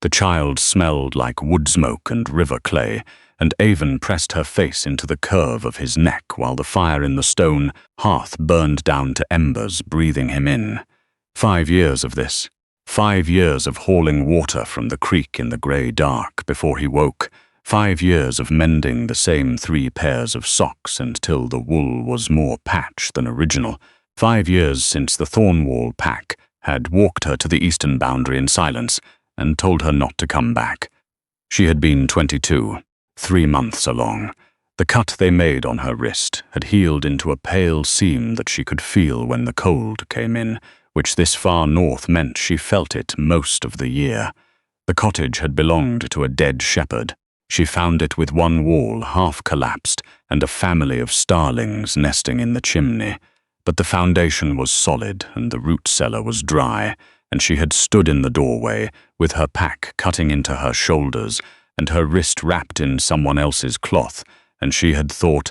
The child smelled like wood smoke and river clay, and Aven pressed her face into the curve of his neck while the fire in the stone hearth burned down to embers, breathing him in. 5 years of this. 5 years of hauling water from the creek in the grey dark before he woke. 5 years of mending the same 3 pairs of socks until the wool was more patch than original. 5 years since the Thornwall pack had walked her to the eastern boundary in silence and told her not to come back. She had been 22, 3 months along. The cut they made on her wrist had healed into a pale seam that she could feel when the cold came in, which this far north meant she felt it most of the year. The cottage had belonged to a dead shepherd. She found it with one wall half collapsed and a family of starlings nesting in the chimney. But the foundation was solid and the root cellar was dry, and she had stood in the doorway with her pack cutting into her shoulders and her wrist wrapped in someone else's cloth, and she had thought,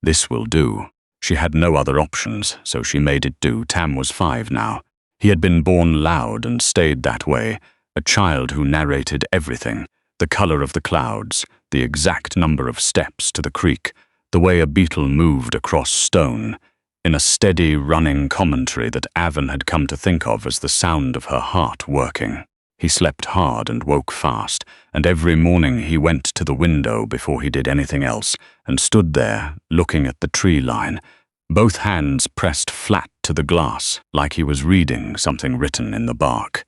this will do. She had no other options, so she made it do. Tam was 5 now. He had been born loud and stayed that way, a child who narrated everything, the color of the clouds, the exact number of steps to the creek, the way a beetle moved across stone, in a steady, running commentary that Aven had come to think of as the sound of her heart working. He slept hard and woke fast, and every morning he went to the window before he did anything else and stood there, looking at the tree line, both hands pressed flat to the glass, like he was reading something written in the bark.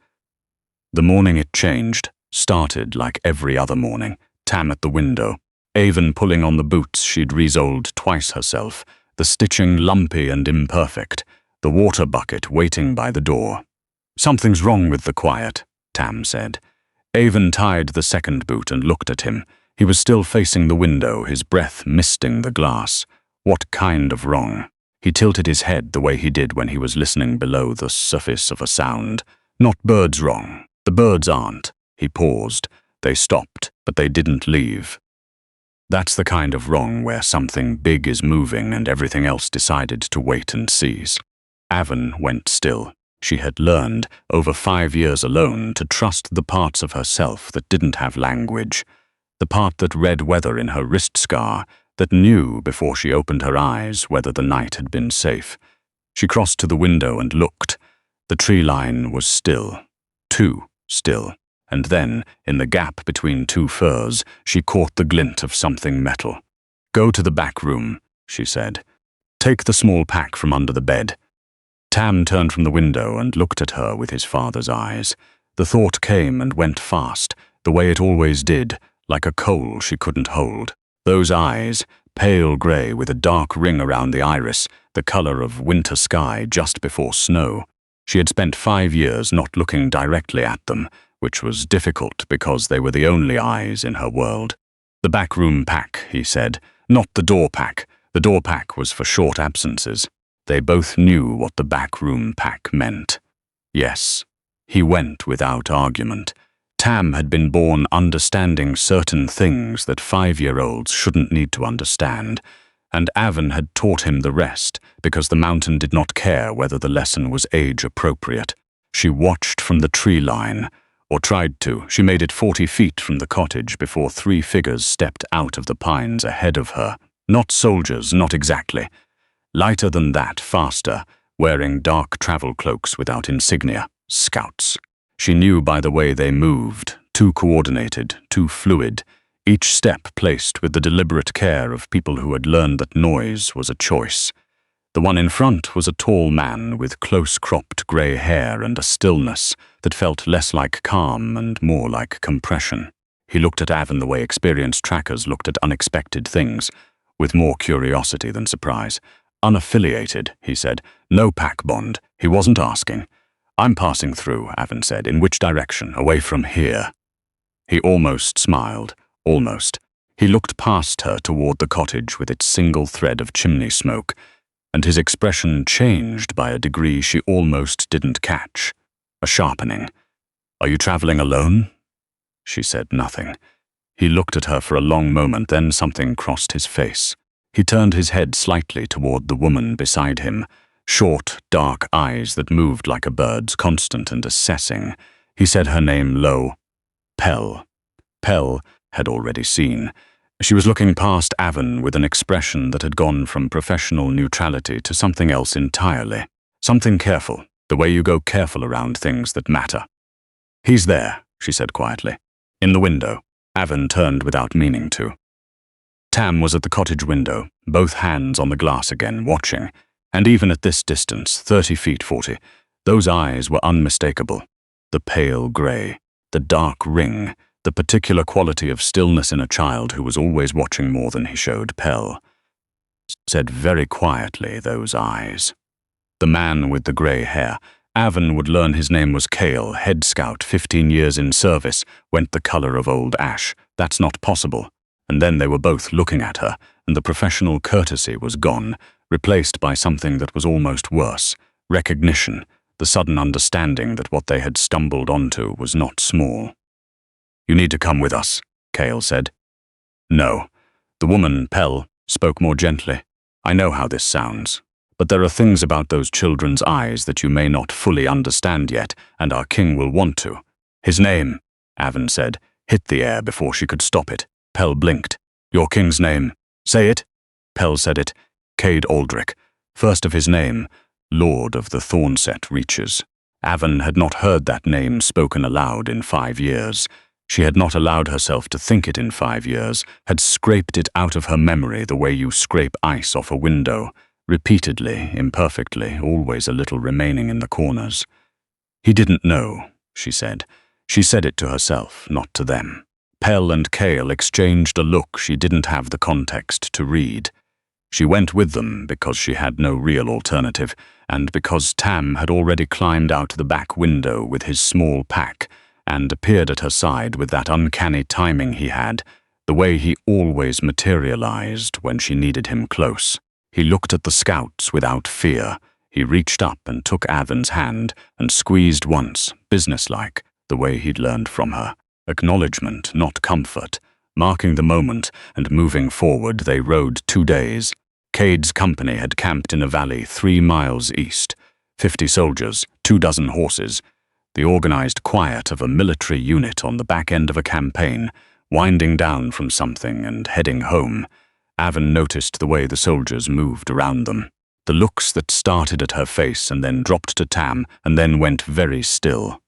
The morning it changed started like every other morning, Tam at the window, Aven pulling on the boots she'd resoled twice herself, the stitching lumpy and imperfect, the water bucket waiting by the door. Something's wrong with the quiet, Tam said. Aven tied the second boot and looked at him. He was still facing the window, his breath misting the glass. What kind of wrong? He tilted his head the way he did when he was listening below the surface of a sound. Not birds wrong. The birds aren't. He paused. They stopped, but they didn't leave. That's the kind of wrong where something big is moving and everything else decided to wait and seize. Aven went still. She had learned, over 5 years alone, to trust the parts of herself that didn't have language, the part that read weather in her wrist scar, that knew before she opened her eyes whether the night had been safe. She crossed to the window and looked. The tree line was still, too still, and then, in the gap between 2 firs, she caught the glint of something metal. "Go to the back room," she said. "Take the small pack from under the bed." Tam turned from the window and looked at her with his father's eyes. The thought came and went fast, the way it always did, like a coal she couldn't hold. Those eyes, pale grey with a dark ring around the iris, the color of winter sky just before snow. She had spent 5 years not looking directly at them, which was difficult because they were the only eyes in her world. "The back room pack," he said, "not the door pack. The door pack was for short absences." They both knew what the back room pack meant. Yes, he went without argument. Tam had been born understanding certain things that 5-year-olds shouldn't need to understand, and Aven had taught him the rest because the mountain did not care whether the lesson was age-appropriate. She watched from the tree line, or tried to. She made it 40 feet from the cottage before 3 figures stepped out of the pines ahead of her. Not soldiers, not exactly. Lighter than that, faster, wearing dark travel cloaks without insignia. Scouts. She knew by the way they moved, too coordinated, too fluid, each step placed with the deliberate care of people who had learned that noise was a choice. The one in front was a tall man with close-cropped grey hair and a stillness that felt less like calm and more like compression. He looked at Aven the way experienced trackers looked at unexpected things, with more curiosity than surprise. "Unaffiliated," he said. "No pack bond." He wasn't asking. "I'm passing through," Aven said. "In which direction? Away from here." He almost smiled. Almost. He looked past her toward the cottage with its single thread of chimney smoke, and his expression changed by a degree she almost didn't catch. A sharpening. "Are you traveling alone?" She said nothing. He looked at her for a long moment, then something crossed his face. He turned his head slightly toward the woman beside him, short, dark eyes that moved like a bird's, constant and assessing. He said her name low. Pell. Pell had already seen. She was looking past Aven with an expression that had gone from professional neutrality to something else entirely. Something careful, the way you go careful around things that matter. "He's there," she said quietly. "In the window." Aven turned without meaning to. Tam was at the cottage window, both hands on the glass again, watching. And even at this distance, 30 feet 40, those eyes were unmistakable. The pale grey, the dark ring, the particular quality of stillness in a child who was always watching more than he showed Pell. Said very quietly, those eyes. The man with the grey hair. Aven would learn his name was Cale, head scout, 15 years in service, went the colour of old ash. That's not possible. And then they were both looking at her, and the professional courtesy was gone, replaced by something that was almost worse, recognition, the sudden understanding that what they had stumbled onto was not small. "You need to come with us," Cale said. "No." The woman, Pell, spoke more gently. "I know how this sounds, but there are things about those children's eyes that you may not fully understand yet, and our king will want to." "His name," Aven said, hit the air before she could stop it. Pell blinked. "Your king's name." "Say it." Pell said it. Cade Aldrich, first of his name, Lord of the Thornset Reaches. Aven had not heard that name spoken aloud in 5 years. She had not allowed herself to think it in 5 years, had scraped it out of her memory the way you scrape ice off a window, repeatedly, imperfectly, always a little remaining in the corners. "He didn't know," she said. She said it to herself, not to them. Pell and Cale exchanged a look she didn't have the context to read. She went with them because she had no real alternative, and because Tam had already climbed out the back window with his small pack and appeared at her side with that uncanny timing he had, the way he always materialized when she needed him close. He looked at the scouts without fear. He reached up and took Aven's hand and squeezed once, businesslike, the way he'd learned from her. Acknowledgement, not comfort. Marking the moment and moving forward, they rode 2 days. Cade's company had camped in a valley 3 miles east. 50 soldiers, 24 horses. The organized quiet of a military unit on the back end of a campaign, winding down from something and heading home. Aven noticed the way the soldiers moved around them. The looks that started at her face and then dropped to Tam and then went very still.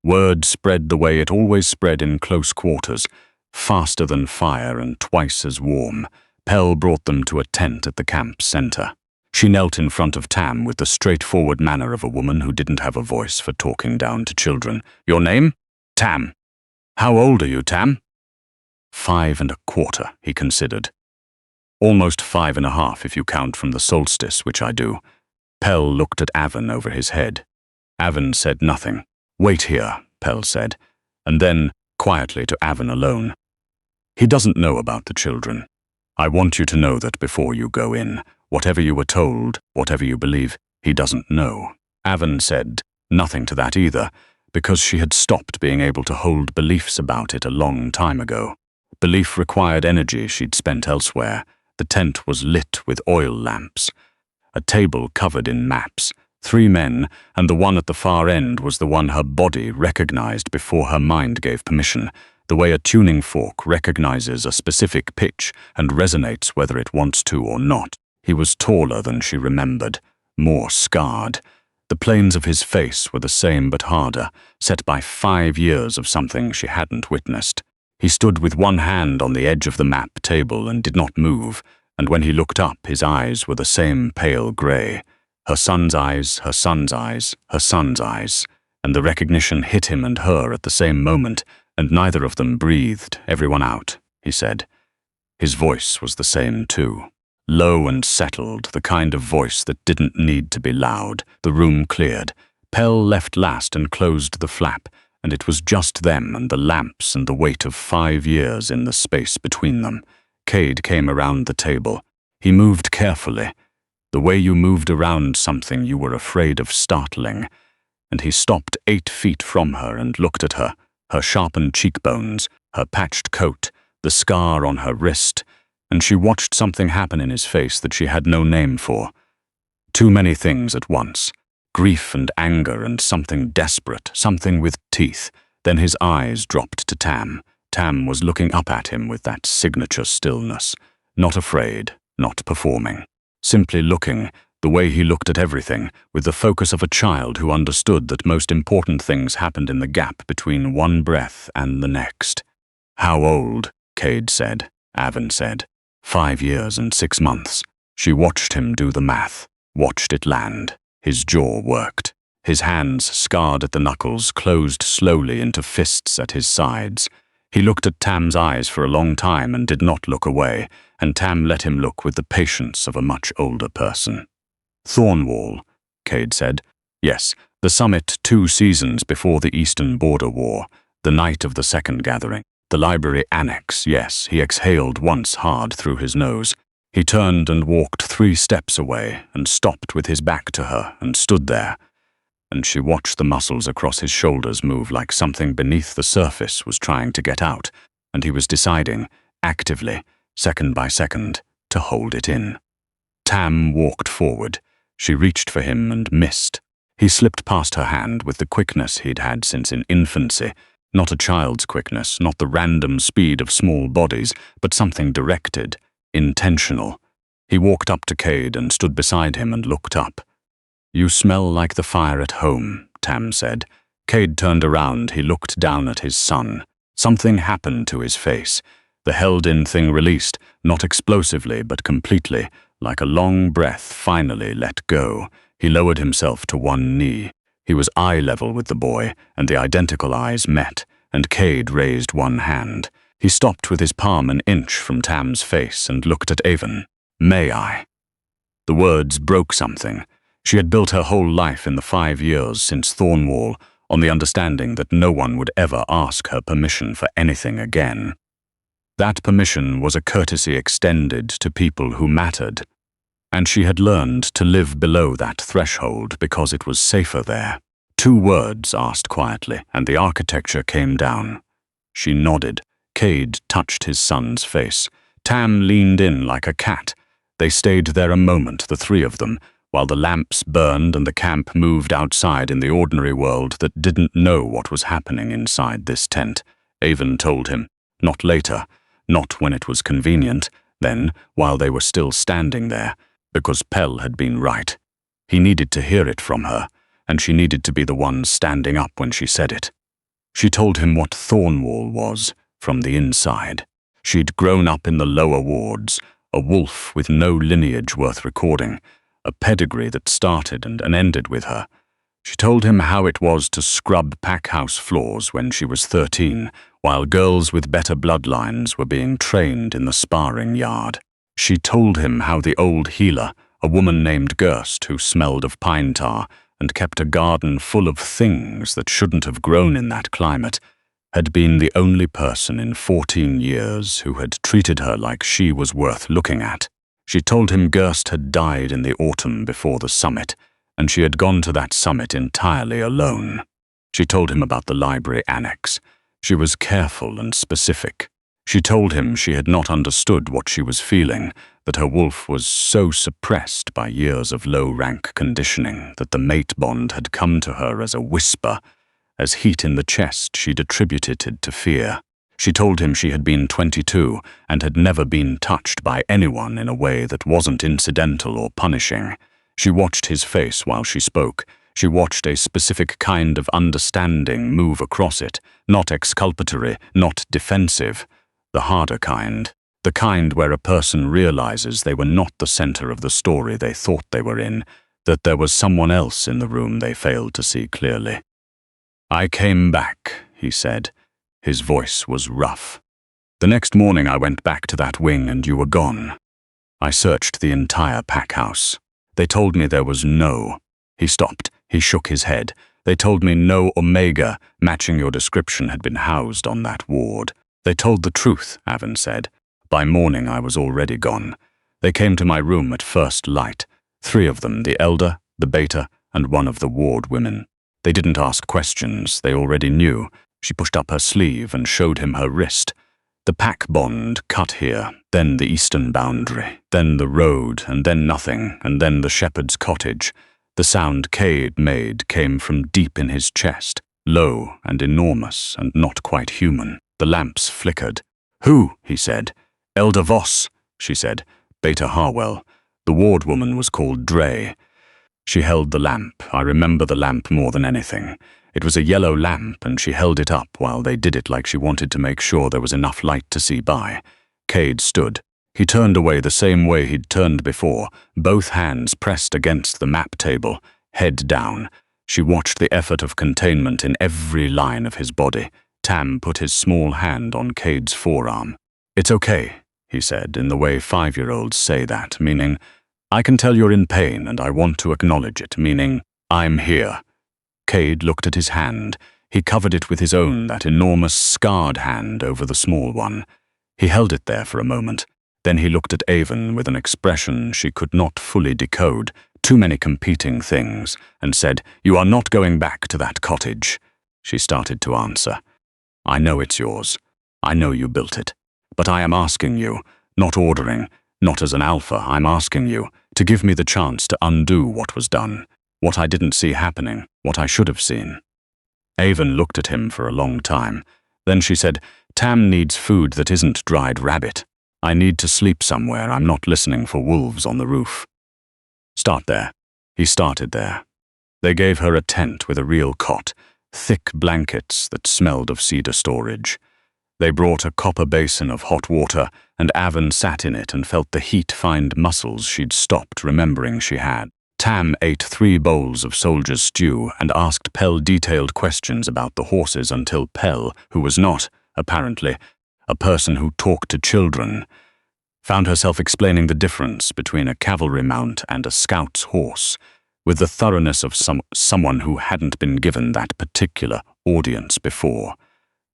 Word spread the way it always spread in close quarters, faster than fire and twice as warm. Pell brought them to a tent at the camp center. She knelt in front of Tam with the straightforward manner of a woman who didn't have a voice for talking down to children. "Your name?" "Tam." "How old are you, Tam?" 5 1/4, he considered. "Almost 5 1/2 if you count from the solstice, which I do." Pell looked at Aven over his head. Aven said nothing. "Wait here," Pell said, and then, quietly to Aven alone. "He doesn't know about the children. I want you to know that before you go in, whatever you were told, whatever you believe, he doesn't know." Aven said nothing to that either, because she had stopped being able to hold beliefs about it a long time ago. Belief required energy she'd spent elsewhere. The tent was lit with oil lamps. A table covered in maps. 3 men, and the one at the far end was the one her body recognized before her mind gave permission, the way a tuning fork recognizes a specific pitch and resonates whether it wants to or not. He was taller than she remembered, more scarred. The planes of his face were the same but harder, set by 5 years of something she hadn't witnessed. He stood with one hand on the edge of the map table and did not move, and when he looked up, his eyes were the same pale grey. Her son's eyes, her son's eyes, her son's eyes, and the recognition hit him and her at the same moment, and neither of them breathed. "Everyone out," he said. His voice was the same too. Low and settled, the kind of voice that didn't need to be loud. The room cleared. Pell left last and closed the flap, and it was just them and the lamps and the weight of 5 years in the space between them. Cade came around the table. He moved carefully, the way you moved around something you were afraid of startling, and he stopped 8 feet from her and looked at her, her sharpened cheekbones, her patched coat, the scar on her wrist, and she watched something happen in his face that she had no name for. Too many things at once. Grief and anger and something desperate, something with teeth. Then his eyes dropped to Tam. Tam was looking up at him with that signature stillness. Not afraid, not performing. Simply looking, the way he looked at everything, with the focus of a child who understood that most important things happened in the gap between one breath and the next. "How old?" Cade said. Aven said. 5 years and 6 months. She watched him do the math, watched it land. His jaw worked. His hands, scarred at the knuckles, closed slowly into fists at his sides. He looked at Tam's eyes for a long time and did not look away, and Tam let him look with the patience of a much older person. "Thornwall," Cade said. "Yes, the summit 2 seasons before the Eastern Border War, the night of the second gathering. The library annex, yes." He exhaled once hard through his nose. He turned and walked 3 steps away and stopped with his back to her and stood there. And she watched the muscles across his shoulders move like something beneath the surface was trying to get out, and he was deciding, actively, second by second, to hold it in. Tam walked forward. She reached for him and missed. He slipped past her hand with the quickness he'd had since in infancy. Not a child's quickness, not the random speed of small bodies, but something directed, intentional. He walked up to Cade and stood beside him and looked up. "You smell like the fire at home," Tam said. Cade turned around. He looked down at his son. Something happened to his face. The held-in thing released, not explosively but completely, like a long breath finally let go. He lowered himself to one knee. He was eye level with the boy, and the identical eyes met, and Cade raised one hand. He stopped with his palm an inch from Tam's face and looked at Aven. "May I?" The words broke something. She had built her whole life in the 5 years since Thornwall on the understanding that no one would ever ask her permission for anything again. That permission was a courtesy extended to people who mattered, and she had learned to live below that threshold because it was safer there. 2 words asked quietly, and the architecture came down. She nodded. Cade touched his son's face. Tam leaned in like a cat. They stayed there a moment, the 3 of them, while the lamps burned and the camp moved outside in the ordinary world that didn't know what was happening inside this tent. Aven told him. Not later, not when it was convenient, then, while they were still standing there, because Pell had been right. He needed to hear it from her, and she needed to be the one standing up when she said it. She told him what Thornwall was, from the inside. She'd grown up in the lower wards, a wolf with no lineage worth recording, a pedigree that started and ended with her. She told him how it was to scrub packhouse floors when she was 13, while girls with better bloodlines were being trained in the sparring yard. She told him how the old healer, a woman named Gerst who smelled of pine tar and kept a garden full of things that shouldn't have grown in that climate, had been the only person in 14 years who had treated her like she was worth looking at. She told him Gerst had died in the autumn before the summit, and she had gone to that summit entirely alone. She told him about the library annex. She was careful and specific. She told him she had not understood what she was feeling, that her wolf was so suppressed by years of low-rank conditioning that the mate bond had come to her as a whisper, as heat in the chest she'd attributed it to fear. She told him she had been 22 and had never been touched by anyone in a way that wasn't incidental or punishing. She watched his face while she spoke. She watched a specific kind of understanding move across it, not exculpatory, not defensive, the harder kind, the kind where a person realizes they were not the center of the story they thought they were in, that there was someone else in the room they failed to see clearly. "I came back," he said. His voice was rough. "The next morning I went back to that wing and you were gone. I searched the entire pack house. They told me there was no..." He stopped. He shook his head. "They told me no Omega matching your description had been housed on that ward. They told the truth," Aven said. "By morning I was already gone. They came to my room at first light. 3 of them, the elder, the beta, and one of the ward women. They didn't ask questions. They already knew." She pushed up her sleeve and showed him her wrist. "The pack bond cut here, then the eastern boundary, then the road, and then nothing, and then the shepherd's cottage." The sound Cade made came from deep in his chest, low and enormous and not quite human. The lamps flickered. "Who?" he said. "Elder Voss," she said. "Beta Harwell." The ward woman was called Dre. She held the lamp. I remember the lamp more than anything. It was a yellow lamp, and she held it up while they did it like she wanted to make sure there was enough light to see by. Cade stood. He turned away the same way he'd turned before, both hands pressed against the map table, head down. She watched the effort of containment in every line of his body. Tam put his small hand on Cade's forearm. "It's okay," he said, in the way 5-year-olds say that, meaning, "I can tell you're in pain and I want to acknowledge it," meaning, "I'm here." Cade looked at his hand. He covered it with his own, that enormous scarred hand over the small one. He held it there for a moment. Then he looked at Aven with an expression she could not fully decode, too many competing things, and said, "You are not going back to that cottage." She started to answer. "I know it's yours. I know you built it. But I am asking you, not ordering, not as an alpha, I'm asking you to give me the chance to undo what was done, what I didn't see happening, what I should have seen." Aven looked at him for a long time. Then she said, "Tam needs food that isn't dried rabbit. I need to sleep somewhere. I'm not listening for wolves on the roof." "Start there." He started there. They gave her a tent with a real cot, thick blankets that smelled of cedar storage. They brought a copper basin of hot water, and Aven sat in it and felt the heat find muscles she'd stopped remembering she had. Tam ate 3 bowls of soldier's stew and asked Pell detailed questions about the horses until Pell, who was not, apparently, a person who talked to children, found herself explaining the difference between a cavalry mount and a scout's horse, with the thoroughness of someone who hadn't been given that particular audience before.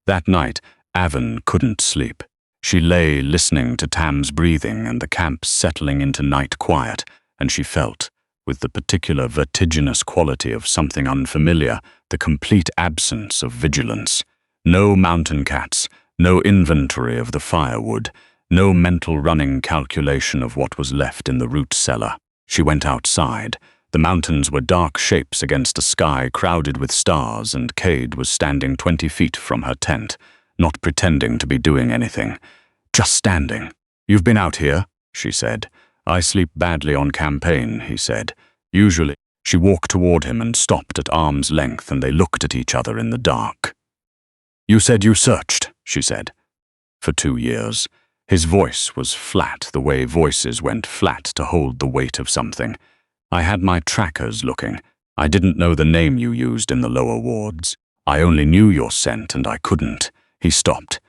That night, Aven couldn't sleep. She lay listening to Tam's breathing and the camp settling into night quiet, and she felt, with the particular vertiginous quality of something unfamiliar, the complete absence of vigilance. No mountain cats, no inventory of the firewood, no mental running calculation of what was left in the root cellar. She went outside. The mountains were dark shapes against a sky crowded with stars, and Cade was standing 20 feet from her tent, not pretending to be doing anything, just standing. "You've been out here," she said. "I sleep badly on campaign," he said. "Usually." She walked toward him and stopped at arm's length, and they looked at each other in the dark. "You said you searched," she said. "For 2 years." His voice was flat, the way voices went flat to hold the weight of something. "I had my trackers looking. I didn't know the name you used in the lower wards. I only knew your scent, and I couldn't." He stopped.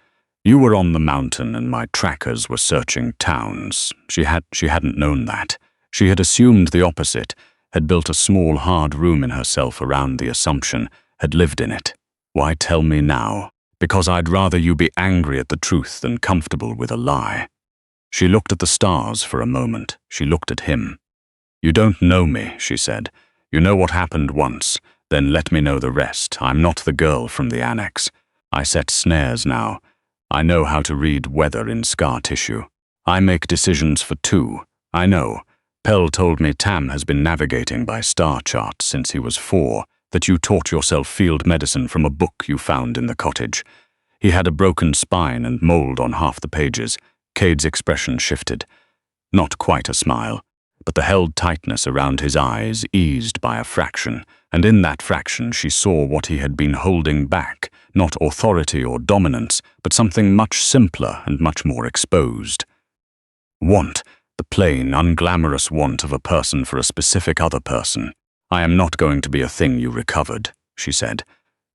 "You were on the mountain, and my trackers were searching towns." She hadn't known that. She had assumed the opposite, had built a small, hard room in herself around the assumption, had lived in it. "Why tell me now?" "Because I'd rather you be angry at the truth than comfortable with a lie." She looked at the stars for a moment. She looked at him. "You don't know me," she said. "You know what happened once. Then let me know the rest. I'm not the girl from the annex. I set snares now. I know how to read weather in scar tissue. I make decisions for 2. I know. Pell told me Tam has been navigating by star charts since he was 4, that you taught yourself field medicine from a book you found in the cottage. He had a broken spine and mold on half the pages. Cade's expression shifted. Not quite a smile, but the held tightness around his eyes eased by a fraction, and in that fraction she saw what he had been holding back, not authority or dominance, but something much simpler and much more exposed. Want, the plain, unglamorous want of a person for a specific other person. "I am not going to be a thing you recovered," she said.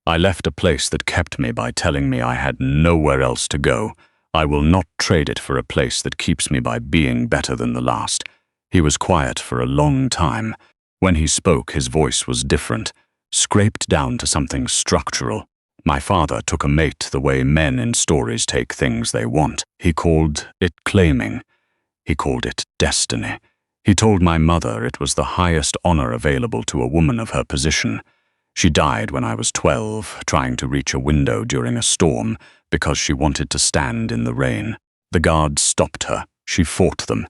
"I left a place that kept me by telling me I had nowhere else to go. I will not trade it for a place that keeps me by being better than the last." He was quiet for a long time. When he spoke, his voice was different, scraped down to something structural. "My father took a mate the way men in stories take things they want. He called it claiming. He called it destiny. He told my mother it was the highest honor available to a woman of her position. She died when I was 12, trying to reach a window during a storm because she wanted to stand in the rain. The guards stopped her. She fought them.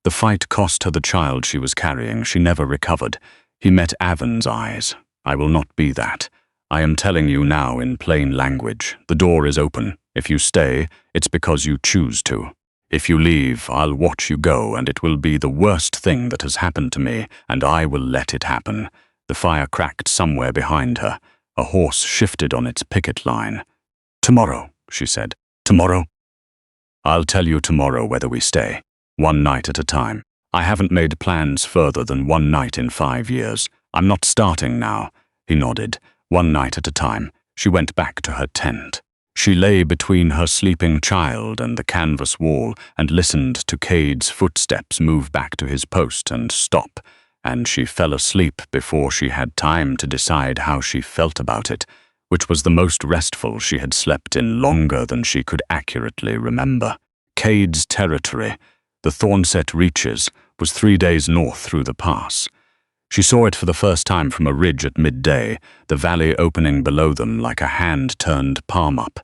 The fight cost her the child she was carrying. She never recovered. He met Aven's eyes. I will not be that. I am telling you now in plain language. The door is open. If you stay, it's because you choose to. If you leave, I'll watch you go, and it will be the worst thing that has happened to me, and I will let it happen." The fire cracked somewhere behind her. A horse shifted on its picket line. "Tomorrow," she said. "Tomorrow?" "I'll tell you tomorrow whether we stay. One night at a time. I haven't made plans further than one night in 5 years. I'm not starting now." He nodded. One night at a time. She went back to her tent. She lay between her sleeping child and the canvas wall and listened to Cade's footsteps move back to his post and stop, and she fell asleep before she had time to decide how she felt about it, which was the most restful she had slept in longer than she could accurately remember. Cade's territory, the Thornset Reaches, was 3 days north through the pass. She saw it for the first time from a ridge at midday, the valley opening below them like a hand-turned palm-up.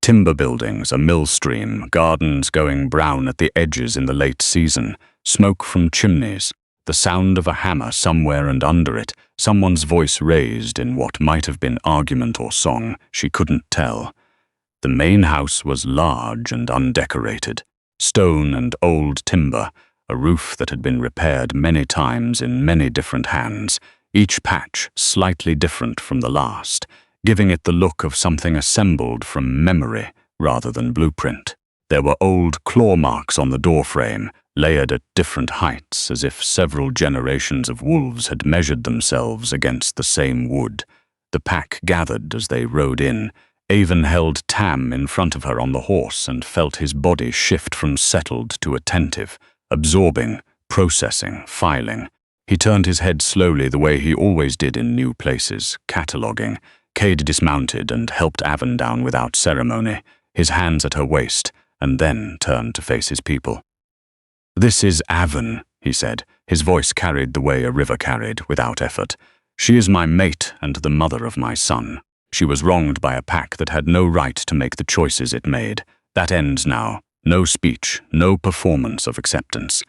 Timber buildings, a mill stream, gardens going brown at the edges in the late season, smoke from chimneys, the sound of a hammer somewhere and under it, someone's voice raised in what might have been argument or song, she couldn't tell. The main house was large and undecorated, stone and old timber, a roof that had been repaired many times in many different hands, each patch slightly different from the last, giving it the look of something assembled from memory rather than blueprint. There were old claw marks on the doorframe, layered at different heights as if several generations of wolves had measured themselves against the same wood. The pack gathered as they rode in. Aven held Tam in front of her on the horse and felt his body shift from settled to attentive, absorbing, processing, filing. He turned his head slowly the way he always did in new places, cataloguing. Cade dismounted and helped Aven down without ceremony, his hands at her waist, and then turned to face his people. "This is Aven," he said. His voice carried the way a river carried, without effort. "She is my mate and the mother of my son. She was wronged by a pack that had no right to make the choices it made. That ends now. No speech, no performance of acceptance.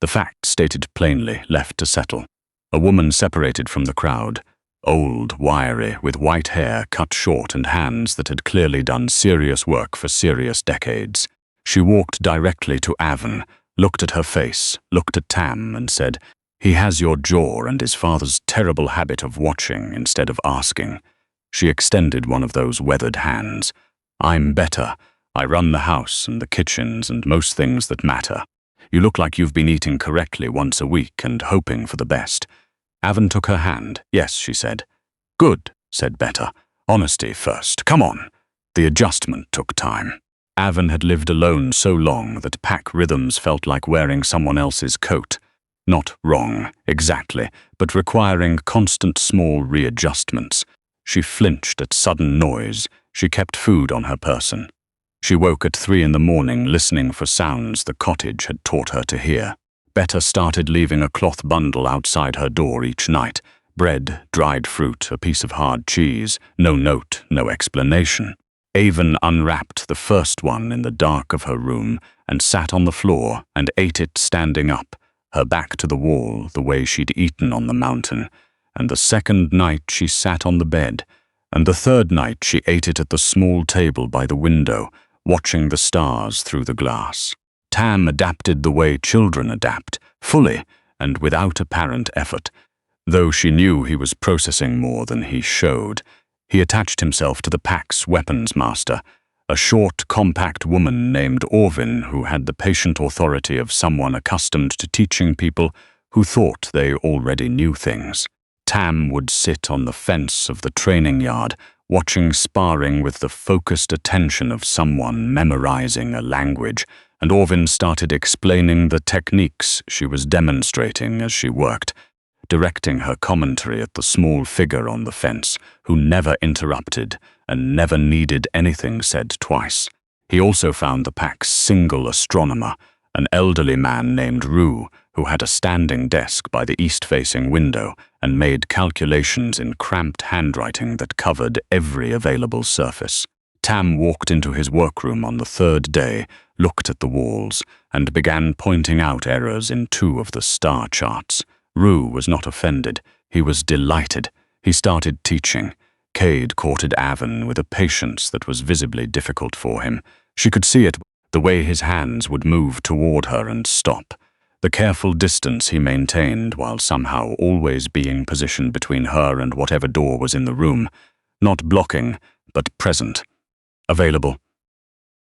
The fact stated plainly, left to settle. A woman separated from the crowd, old, wiry, with white hair cut short and hands that had clearly done serious work for serious decades. She walked directly to Aven, looked at her face, looked at Tam, and said, "He has your jaw and his father's terrible habit of watching instead of asking." She extended one of those weathered hands. "I'm better. I run the house and the kitchens and most things that matter. You look like you've been eating correctly once a week and hoping for the best." Aven took her hand. "Yes," she said. "Good," said Beta. "Honesty first. Come on." The adjustment took time. Aven had lived alone so long that pack rhythms felt like wearing someone else's coat. Not wrong, exactly, but requiring constant small readjustments. She flinched at sudden noise. She kept food on her person. She woke at 3 in the morning listening for sounds the cottage had taught her to hear. Beta started leaving a cloth bundle outside her door each night. Bread, dried fruit, a piece of hard cheese. No note, no explanation. Aven unwrapped the first one in the dark of her room and sat on the floor and ate it standing up, her back to the wall the way she'd eaten on the mountain. And the second night she sat on the bed, and the third night she ate it at the small table by the window, watching the stars through the glass. Tam adapted the way children adapt, fully and without apparent effort. Though she knew he was processing more than he showed, he attached himself to the pack's weapons master, a short, compact woman named Aven who had the patient authority of someone accustomed to teaching people who thought they already knew things. Tam would sit on the fence of the training yard, watching sparring with the focused attention of someone memorizing a language, and Aven started explaining the techniques she was demonstrating as she worked, directing her commentary at the small figure on the fence, who never interrupted and never needed anything said twice. He also found the pack's single astronomer, an elderly man named Rue, who had a standing desk by the east-facing window and made calculations in cramped handwriting that covered every available surface. Tam walked into his workroom on the third day, looked at the walls, and began pointing out errors in 2 of the star charts. Rue was not offended. He was delighted. He started teaching. Cade courted Aven with a patience that was visibly difficult for him. She could see it, the way his hands would move toward her and stop, the careful distance he maintained while somehow always being positioned between her and whatever door was in the room, not blocking, but present, available.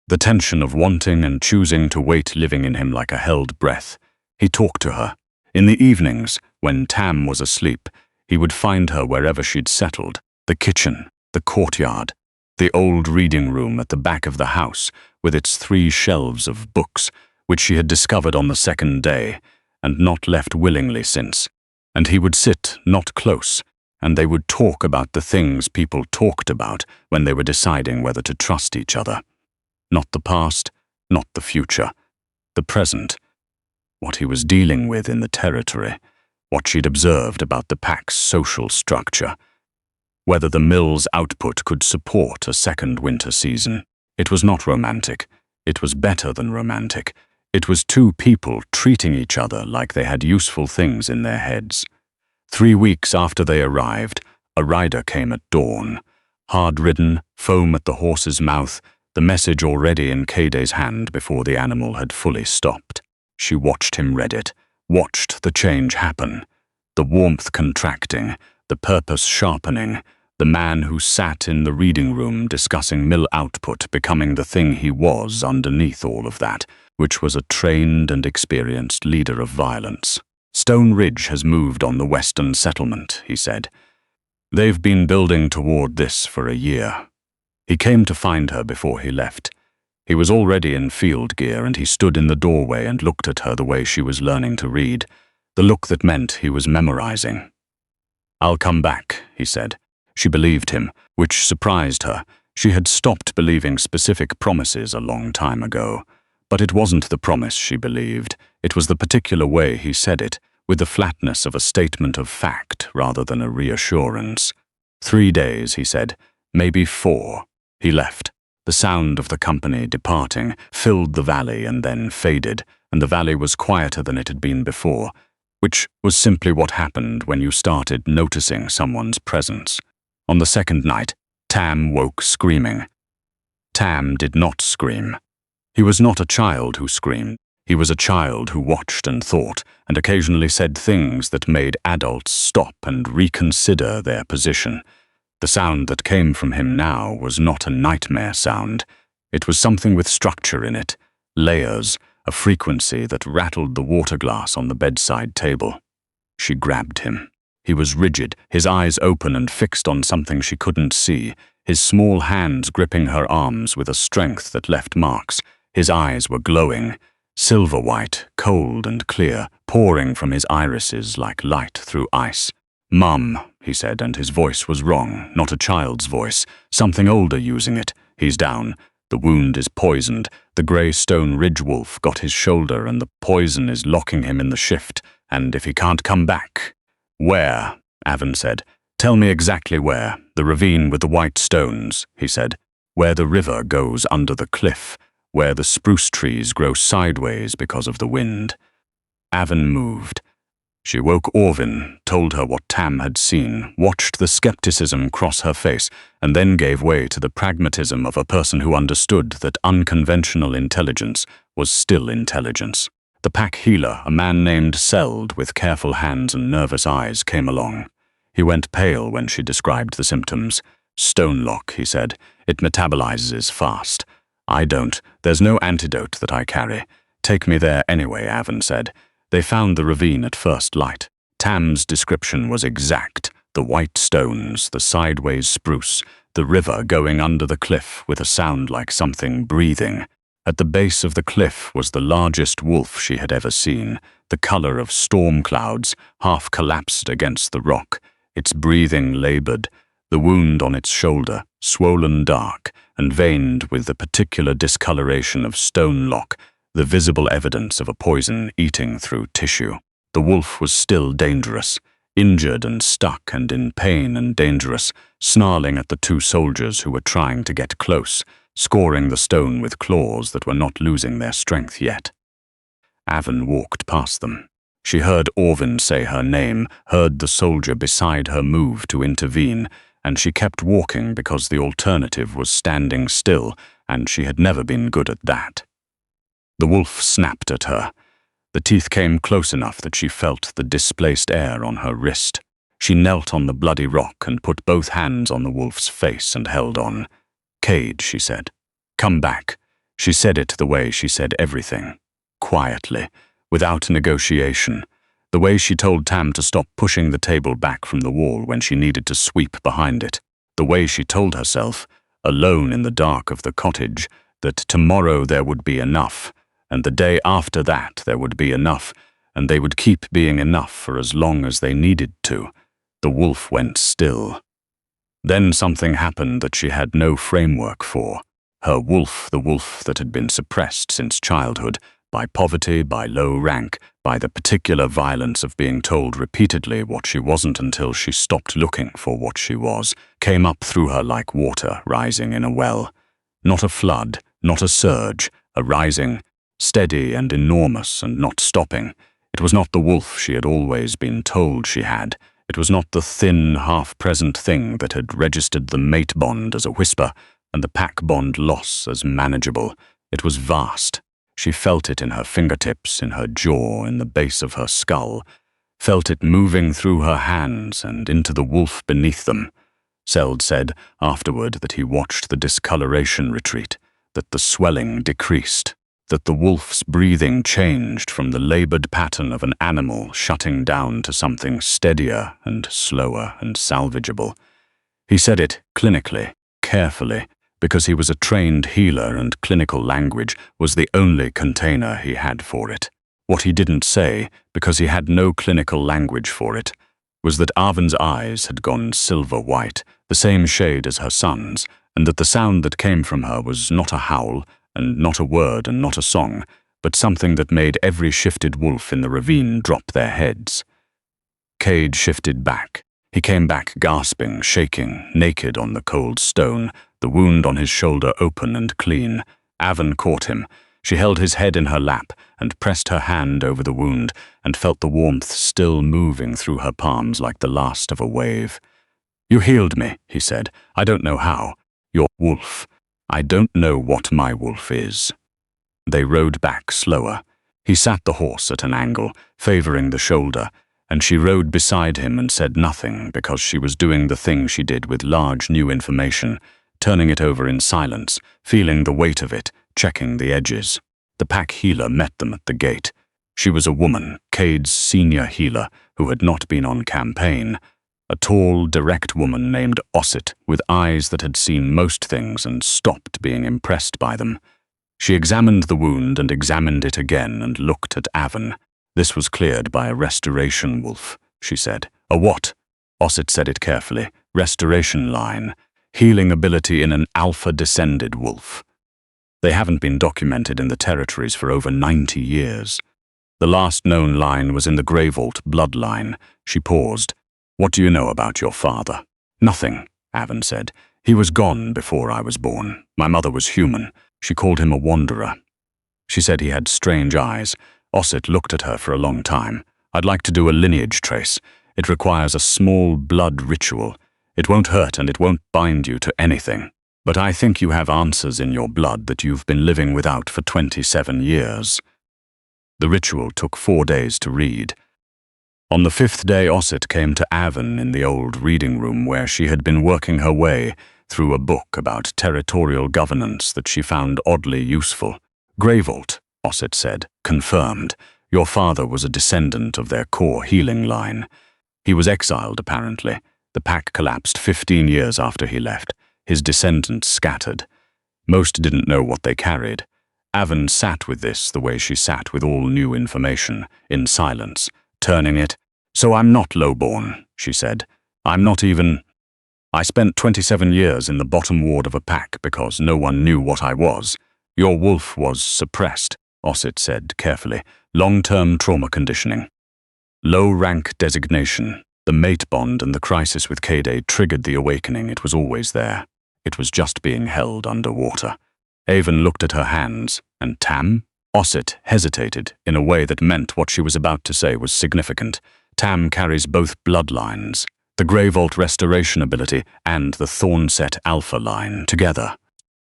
The tension of wanting and choosing to wait living in him like a held breath. He talked to her. In the evenings, when Tam was asleep, he would find her wherever she'd settled, the kitchen, the courtyard, the old reading room at the back of the house with its 3 shelves of books, which she had discovered on the second day and not left willingly since. And he would sit not close, and they would talk about the things people talked about when they were deciding whether to trust each other. Not the past, not the future, the present, what he was dealing with in the territory, what she'd observed about the pack's social structure, whether the mill's output could support a second winter season. It was not romantic. It was better than romantic. It was 2 people treating each other like they had useful things in their heads. 3 weeks after they arrived, a rider came at dawn. Hard-ridden, foam at the horse's mouth, the message already in Cade's hand before the animal had fully stopped. She watched him read it, watched the change happen, the warmth contracting, the purpose sharpening, the man who sat in the reading room discussing mill output becoming the thing he was underneath all of that, which was a trained and experienced leader of violence. Stone Ridge has moved on the western settlement, he said. They've been building toward this for a year. He came to find her before he left. He was already in field gear, and he stood in the doorway and looked at her the way she was learning to read, the look that meant he was memorizing. "I'll come back," he said. She believed him, which surprised her. She had stopped believing specific promises a long time ago. But it wasn't the promise she believed. It was the particular way he said it, with the flatness of a statement of fact rather than a reassurance. 3 days, he said, maybe 4. He left. The sound of the company departing filled the valley and then faded, and the valley was quieter than it had been before, which was simply what happened when you started noticing someone's presence. On the second night, Tam woke screaming. Tam did not scream. He was not a child who screamed. He was a child who watched and thought, and occasionally said things that made adults stop and reconsider their position. The sound that came from him now was not a nightmare sound. It was something with structure in it, layers, a frequency that rattled the water glass on the bedside table. She grabbed him. He was rigid, his eyes open and fixed on something she couldn't see, his small hands gripping her arms with a strength that left marks. His eyes were glowing, silver-white, cold and clear, pouring from his irises like light through ice. "Mum," he said, and his voice was wrong, not a child's voice, something older using it. "He's down. The wound is poisoned. The grey stone ridge wolf got his shoulder and the poison is locking him in the shift, and if he can't come back—" "Where?" Aven said. "Tell me exactly where. The ravine with the white stones," he said. "Where the river goes under the cliff, where the spruce trees grow sideways because of the wind." Aven moved. She woke Aven, told her what Tam had seen, watched the skepticism cross her face, and then gave way to the pragmatism of a person who understood that unconventional intelligence was still intelligence. The pack healer, a man named Seld with careful hands and nervous eyes, came along. He went pale when she described the symptoms. "Stone lock," he said. "It metabolizes fast. I don't. There's no antidote that I carry. Take me there anyway," Aven said. They found the ravine at first light. Tam's description was exact. The white stones, the sideways spruce, the river going under the cliff with a sound like something breathing. At the base of the cliff was the largest wolf she had ever seen, the color of storm clouds, half collapsed against the rock, its breathing labored, the wound on its shoulder, swollen dark, and veined with the particular discoloration of stone lock, the visible evidence of a poison eating through tissue. The wolf was still dangerous, injured and stuck and in pain and dangerous, snarling at the 2 soldiers who were trying to get close, scoring the stone with claws that were not losing their strength yet. Aven walked past them. She heard Aven say her name, heard the soldier beside her move to intervene, and she kept walking because the alternative was standing still, and she had never been good at that. The wolf snapped at her. The teeth came close enough that she felt the displaced air on her wrist. She knelt on the bloody rock and put both hands on the wolf's face and held on. "Cade," she said. "Come back." She said it the way she said everything. Quietly, without negotiation. The way she told Tam to stop pushing the table back from the wall when she needed to sweep behind it. The way she told herself, alone in the dark of the cottage, that tomorrow there would be enough, and the day after that there would be enough, and they would keep being enough for as long as they needed to. The wolf went still. Then something happened that she had no framework for. Her wolf, the wolf that had been suppressed since childhood, by poverty, by low rank, by the particular violence of being told repeatedly what she wasn't until she stopped looking for what she was, came up through her like water rising in a well. Not a flood, not a surge, a rising, steady and enormous and not stopping. It was not the wolf she had always been told she had. It was not the thin, half-present thing that had registered the mate bond as a whisper and the pack bond loss as manageable. It was vast. She felt it in her fingertips, in her jaw, in the base of her skull, felt it moving through her hands and into the wolf beneath them. Seld said afterward that he watched the discoloration retreat, that the swelling decreased, that the wolf's breathing changed from the labored pattern of an animal shutting down to something steadier and slower and salvageable. He said it clinically, carefully, because he was a trained healer and clinical language was the only container he had for it. What he didn't say, because he had no clinical language for it, was that Aven's eyes had gone silver white, the same shade as her son's, and that the sound that came from her was not a howl, and not a word and not a song, but something that made every shifted wolf in the ravine drop their heads. Cade shifted back. He came back gasping, shaking, naked on the cold stone, the wound on his shoulder open and clean. Aven caught him. She held his head in her lap and pressed her hand over the wound and felt the warmth still moving through her palms like the last of a wave. "You healed me," he said. "I don't know how. Your wolf. I don't know what my wolf is." They rode back slower. He sat the horse at an angle, favoring the shoulder, and she rode beside him and said nothing because she was doing the thing she did with large new information, turning it over in silence, feeling the weight of it, checking the edges. The pack healer met them at the gate. She was a woman, Cade's senior healer, who had not been on campaign. A tall, direct woman named Osset, with eyes that had seen most things and stopped being impressed by them. She examined the wound and examined it again and looked at Aven. "This was cleared by a restoration wolf," she said. "A what?" Osset said it carefully. "Restoration line. Healing ability in an alpha-descended wolf. They haven't been documented in the territories for over 90 years. The last known line was in the Greyvault bloodline." She paused. "What do you know about your father?" "Nothing," Aven said. "He was gone before I was born. My mother was human. She called him a wanderer." She said he had strange eyes. Osset looked at her for a long time. "I'd like to do a lineage trace. It requires a small blood ritual. It won't hurt and it won't bind you to anything. But I think you have answers in your blood that you've been living without for 27 years. The ritual took 4 days to read. On the 5th day, Osset came to Aven in the old reading room where she had been working her way through a book about territorial governance that she found oddly useful. "Greyvault," Osset said, "confirmed. Your father was a descendant of their core healing line. He was exiled, apparently. The pack collapsed 15 years after he left. His descendants scattered. Most didn't know what they carried. Aven sat with this the way she sat with all new information, in silence, turning it. "So I'm not lowborn," she said. "I'm not even... I spent 27 years in the bottom ward of a pack because no one knew what I was. Your wolf was suppressed," Osset said carefully. "Long-term trauma conditioning. Low-rank designation. The mate bond and the crisis with Cade triggered the awakening. It was always there. It was just being held underwater." Aven looked at her hands. "And Tam?" Osset hesitated in a way that meant what she was about to say was significant. "Tam carries both bloodlines." The Grey Vault restoration ability and the Thornset Alpha line together.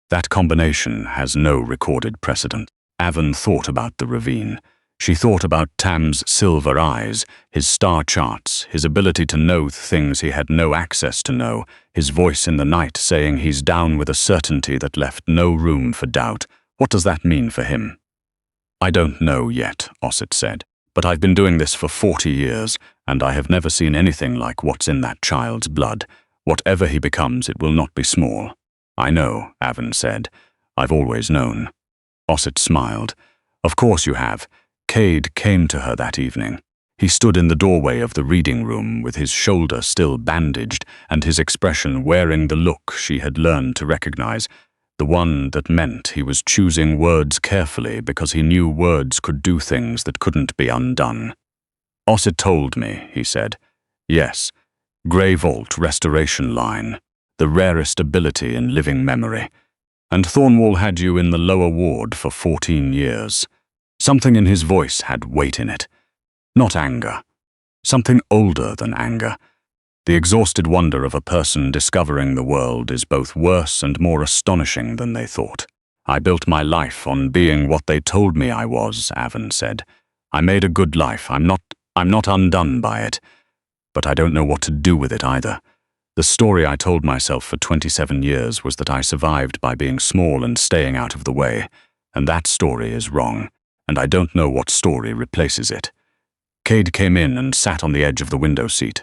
That combination has no recorded precedent. Aven thought about the ravine. She thought about Tam's silver eyes, his star charts, his ability to know things he had no access to know, his voice in the night saying he's down with a certainty that left no room for doubt. What does that mean for him? I don't know yet, Osset said, but I've been doing this for 40 years, and I have never seen anything like what's in that child's blood. Whatever he becomes, it will not be small. I know, Aven said. I've always known. Osset smiled. Of course you have. Cade came to her that evening. He stood in the doorway of the reading room with his shoulder still bandaged and his expression wearing the look she had learned to recognize, the one that meant he was choosing words carefully because he knew words could do things that couldn't be undone. Osset told me, he said. Yes, Grey Vault restoration line, the rarest ability in living memory. And Thornwall had you in the lower ward for 14 years. Something in his voice had weight in it. Not anger. Something older than anger. The exhausted wonder of a person discovering the world is both worse and more astonishing than they thought. I built my life on being what they told me I was, Aven said. I made a good life. I'm not undone by it. But I don't know what to do with it either. The story I told myself for 27 years was that I survived by being small and staying out of the way. And that story is wrong. And I don't know what story replaces it. Cade came in and sat on the edge of the window seat.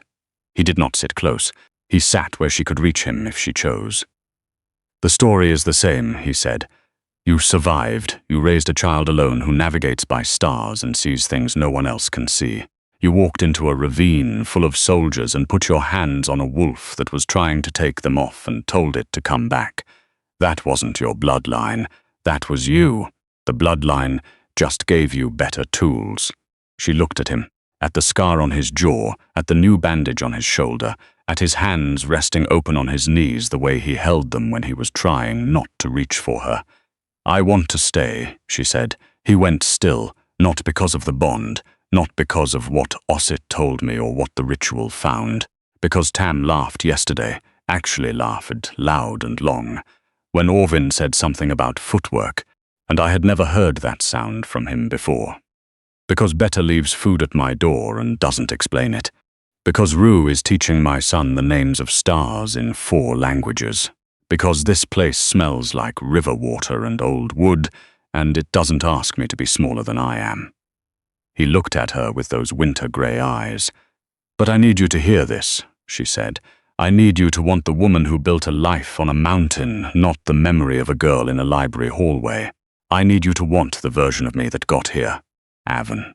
He did not sit close. He sat where she could reach him if she chose. The story is the same, he said. You survived. You raised a child alone who navigates by stars and sees things no one else can see. You walked into a ravine full of soldiers and put your hands on a wolf that was trying to take them off and told it to come back. That wasn't your bloodline. That was you. The bloodline just gave you better tools. She looked at him, at the scar on his jaw, at the new bandage on his shoulder, at his hands resting open on his knees the way he held them when he was trying not to reach for her. I want to stay, she said. He went still, not because of the bond, not because of what Osset told me or what the ritual found, because Tam laughed yesterday, actually laughed loud and long, when Aven said something about footwork, and I had never heard that sound from him before. Because Beta leaves food at my door and doesn't explain it. Because Rue is teaching my son the names of stars in 4 languages. Because this place smells like river water and old wood, and it doesn't ask me to be smaller than I am. He looked at her with those winter grey eyes. But I need you to hear this, she said. I need you to want the woman who built a life on a mountain, not the memory of a girl in a library hallway. I need you to want the version of me that got here. Aven.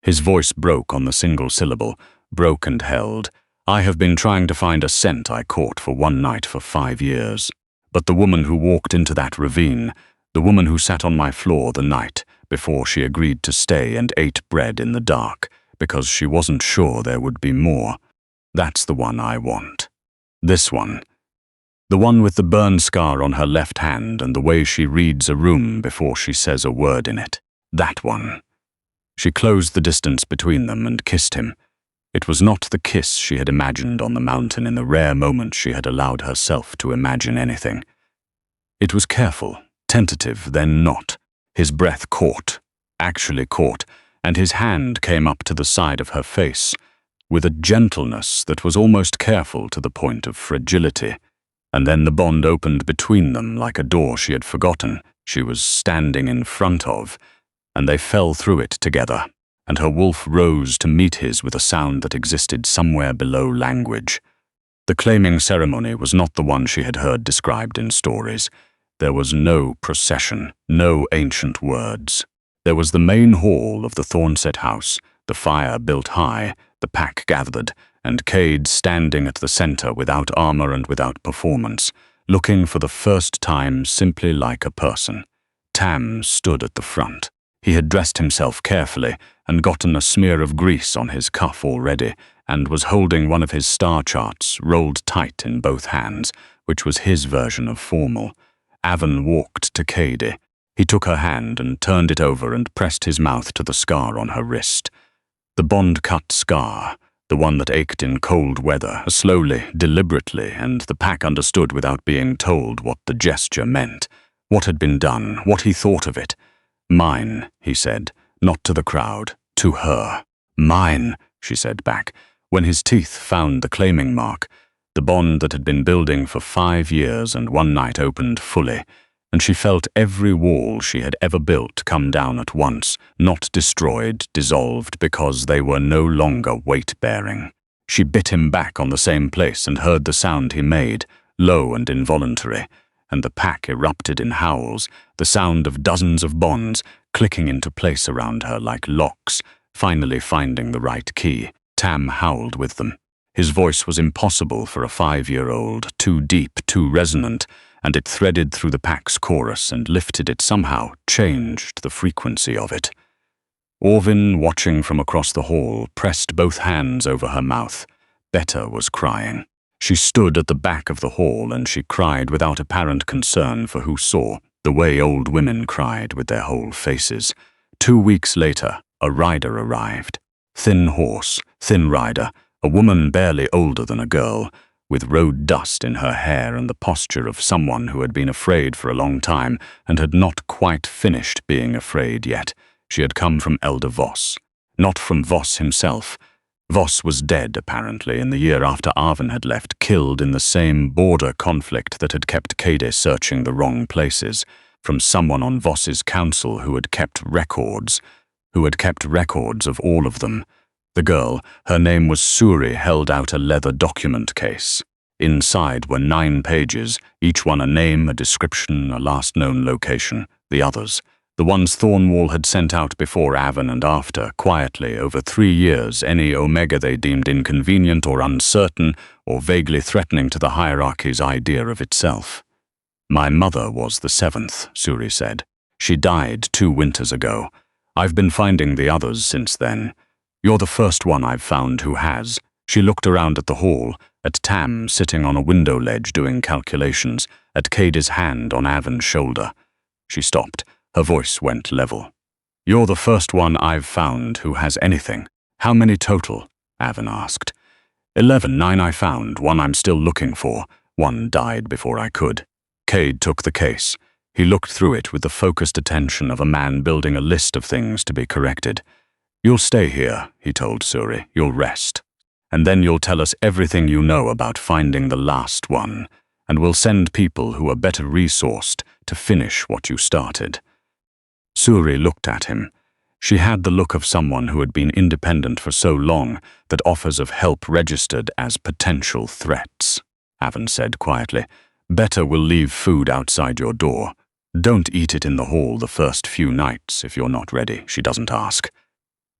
His voice broke on the single syllable, broke and held. I have been trying to find a scent I caught for one night for 5 years. But the woman who walked into that ravine, the woman who sat on my floor the night before she agreed to stay and ate bread in the dark because she wasn't sure there would be more, that's the one I want. This one. The one with the burn scar on her left hand and the way she reads a room before she says a word in it. That one. She closed the distance between them and kissed him. It was not the kiss she had imagined on the mountain in the rare moments she had allowed herself to imagine anything. It was careful, tentative, then not. His breath caught, actually caught, and his hand came up to the side of her face, with a gentleness that was almost careful to the point of fragility. And then the bond opened between them like a door she had forgotten she was standing in front of, and they fell through it together, and her wolf rose to meet his with a sound that existed somewhere below language. The claiming ceremony was not the one she had heard described in stories. There was no procession, no ancient words. There was the main hall of the Thornset house, the fire built high, the pack gathered, and Cade standing at the center without armor and without performance, looking for the first time simply like a person. Tam stood at the front. He had dressed himself carefully and gotten a smear of grease on his cuff already, and was holding one of his star charts rolled tight in both hands, which was his version of formal. Aven walked to Cade. He took her hand and turned it over and pressed his mouth to the scar on her wrist. The bond-cut scar, the one that ached in cold weather, slowly, deliberately, and the pack understood without being told what the gesture meant, what had been done, what he thought of it. "Mine," he said, not to the crowd, to her. "Mine," she said back, when his teeth found the claiming mark, the bond that had been building for 5 years and one night opened fully, and she felt every wall she had ever built come down at once, not destroyed, dissolved, because they were no longer weight-bearing. She bit him back on the same place and heard the sound he made, low and involuntary, and the pack erupted in howls, the sound of dozens of bonds clicking into place around her like locks, finally finding the right key. Tam howled with them. His voice was impossible for a 5-year-old, too deep, too resonant, and it threaded through the pack's chorus and lifted it somehow, changed the frequency of it. Aven, watching from across the hall, pressed both hands over her mouth. Beta was crying. She stood at the back of the hall and she cried without apparent concern for who saw, the way old women cried with their whole faces. 2 weeks later, a rider arrived. Thin horse, thin rider, a woman barely older than a girl, with road dust in her hair and the posture of someone who had been afraid for a long time and had not quite finished being afraid yet. She had come from Elder Voss, not from Voss himself. Voss was dead, apparently, in the year after Aven had left, killed in the same border conflict that had kept Cade searching the wrong places, from someone on Voss's council who had kept records of all of them. The girl, her name was Suri, held out a leather document case. Inside were 9 pages, each one a name, a description, a last known location. The others, the ones Thornwall had sent out before Aven and after, quietly, over 3 years, any omega they deemed inconvenient or uncertain or vaguely threatening to the hierarchy's idea of itself. "My mother was the 7th, Suri said. "She died 2 winters ago. I've been finding the others since then. You're the first one I've found who has." She looked around at the hall, at Tam sitting on a window ledge doing calculations, at Cade's hand on Aven's shoulder. She stopped. Her voice went level. "You're the first one I've found who has anything." "How many total?" Aven asked. 11, 9 I found, 1 I'm still looking for. 1 died before I could." Cade took the case. He looked through it with the focused attention of a man building a list of things to be corrected. "You'll stay here," he told Suri. "You'll rest. And then you'll tell us everything you know about finding the last one, and we'll send people who are better resourced to finish what you started." Suri looked at him. She had the look of someone who had been independent for so long that offers of help registered as potential threats. Aven said quietly, "Beta will leave food outside your door. Don't eat it in the hall the first few nights if you're not ready. She doesn't ask."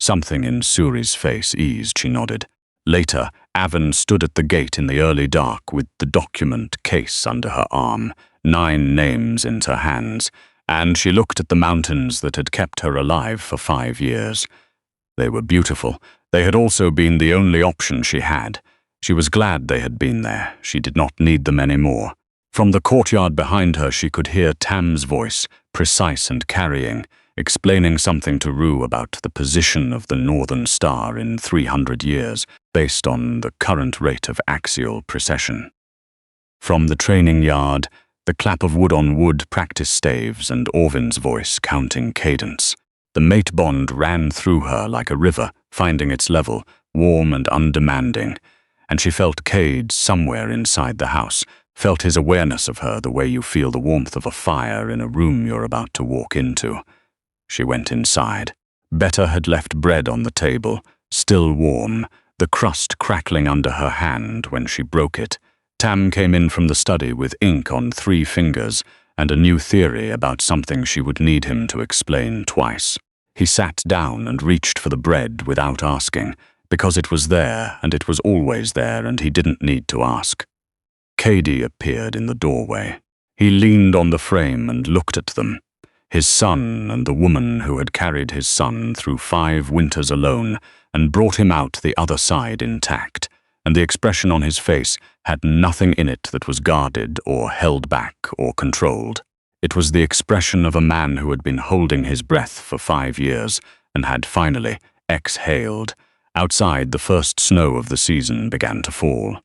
Something in Suri's face eased. She nodded. Later, Aven stood at the gate in the early dark with the document case under her arm, 9 names in her hands, and she looked at the mountains that had kept her alive for 5 years. They were beautiful. They had also been the only option she had. She was glad they had been there. She did not need them anymore. From the courtyard behind her she could hear Tam's voice, precise and carrying, explaining something to Rue about the position of the Northern Star in 300 years, based on the current rate of axial precession. From the training yard, the clap of wood on wood practice staves and Orvin's voice counting cadence. The mate bond ran through her like a river, finding its level, warm and undemanding, and she felt Cade somewhere inside the house, felt his awareness of her the way you feel the warmth of a fire in a room you're about to walk into. She went inside. Beta had left bread on the table, still warm, the crust crackling under her hand when she broke it. Tam came in from the study with ink on 3 fingers and a new theory about something she would need him to explain twice. He sat down and reached for the bread without asking, because it was there and it was always there and he didn't need to ask. Cady appeared in the doorway. He leaned on the frame and looked at them. His son and the woman who had carried his son through 5 winters alone and brought him out the other side intact, and the expression on his face had nothing in it that was guarded or held back or controlled. It was the expression of a man who had been holding his breath for 5 years and had finally exhaled, Outside, the first snow of the season began to fall.